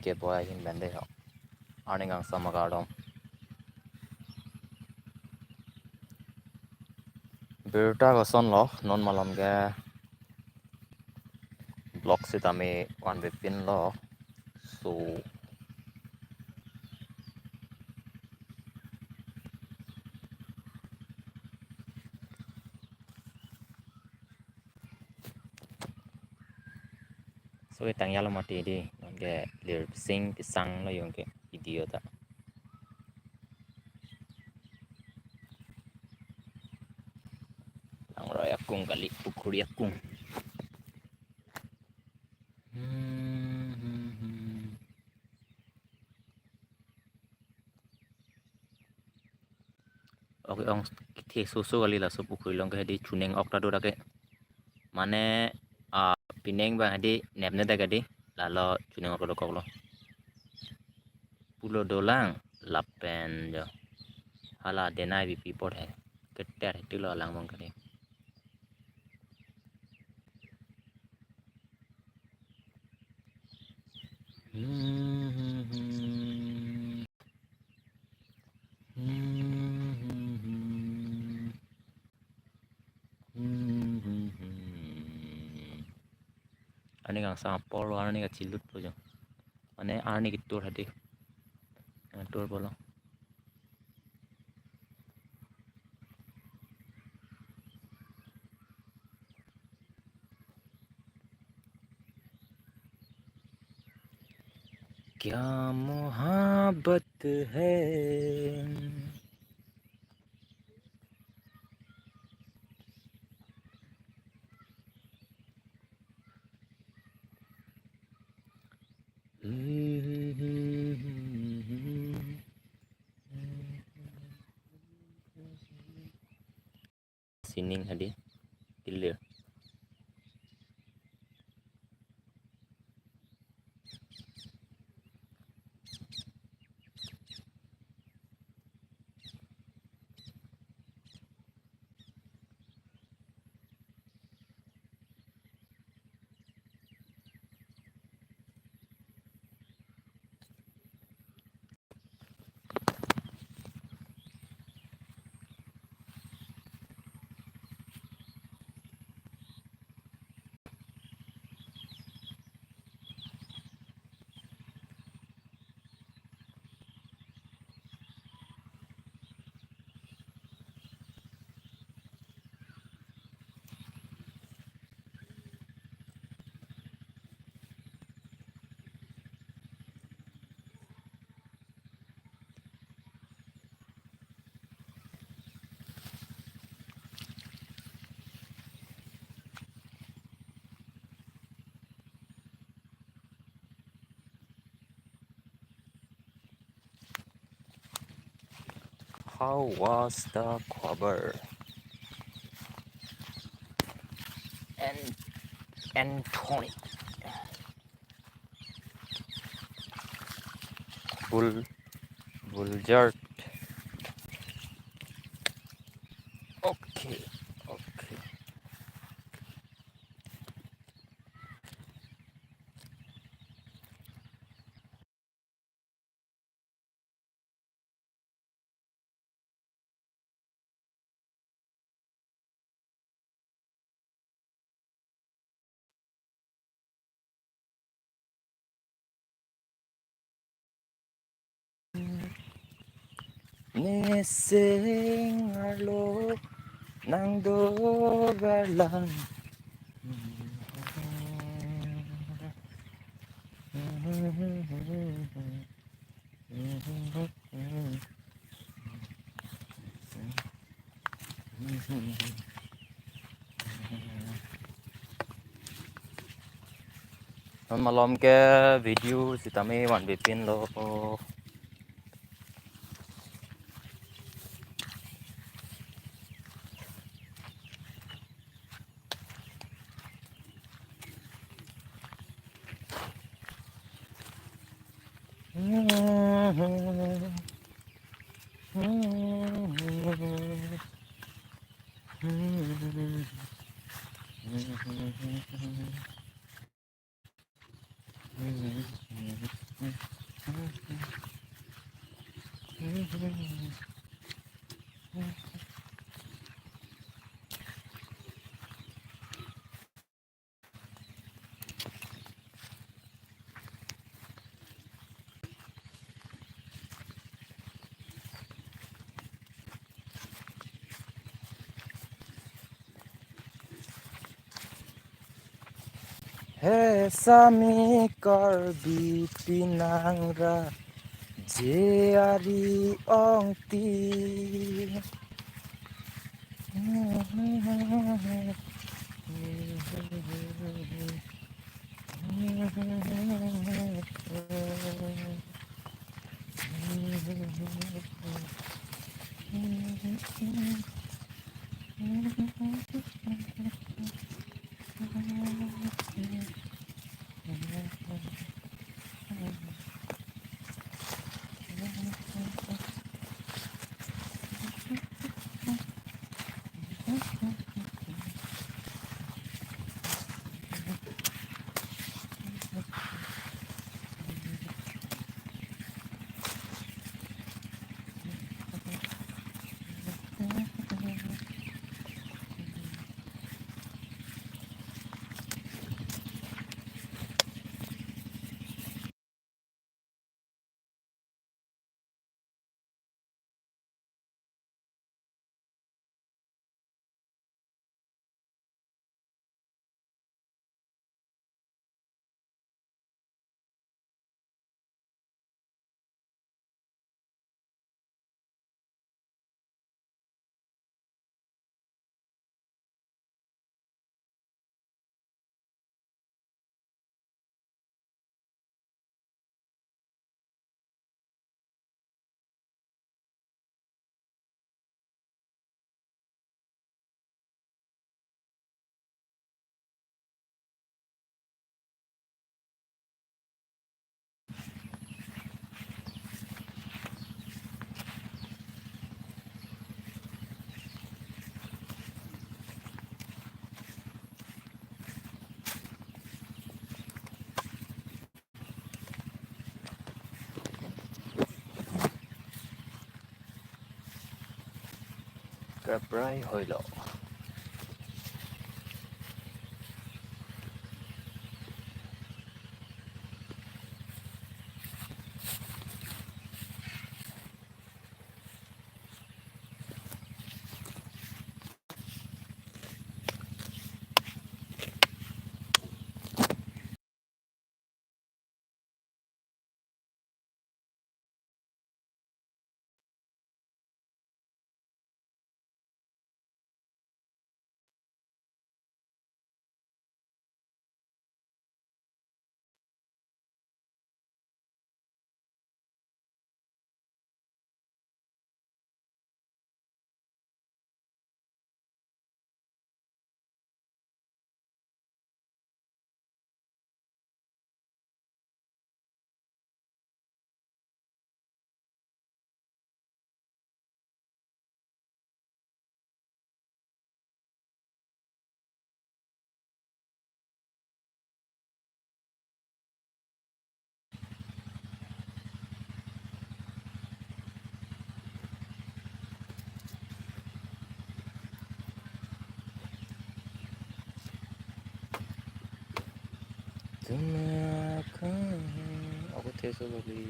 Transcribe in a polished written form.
ke boy hin bende ho aning ang samagadom berta goson lo non malom ge block sit ami one pin lo so so itang yalo mati di non ge lir sing pisang lo yung ke idiota ang roy akung kali pukuri akung oke ong thi susu kali la so pukuri long ke di chuneng okta do dake mane pineng ba hadi nepne daga di lalo chuneng okta do koklo pulo dolang lapen jo hala denai bi pipot hai ketter tilo lang mong kali ani gang sa polo ani ga chilut po jo mane ani ki tur hati tur bolo क्या मोहब्बत है sining hadi clear how was the cover and Anthony Buljart okay okay Nising arlo ng dogalan malam ke video si tami wan bipin lo He sami Karbi pinangra jeari ongti Karbi hoilo aku teso lagi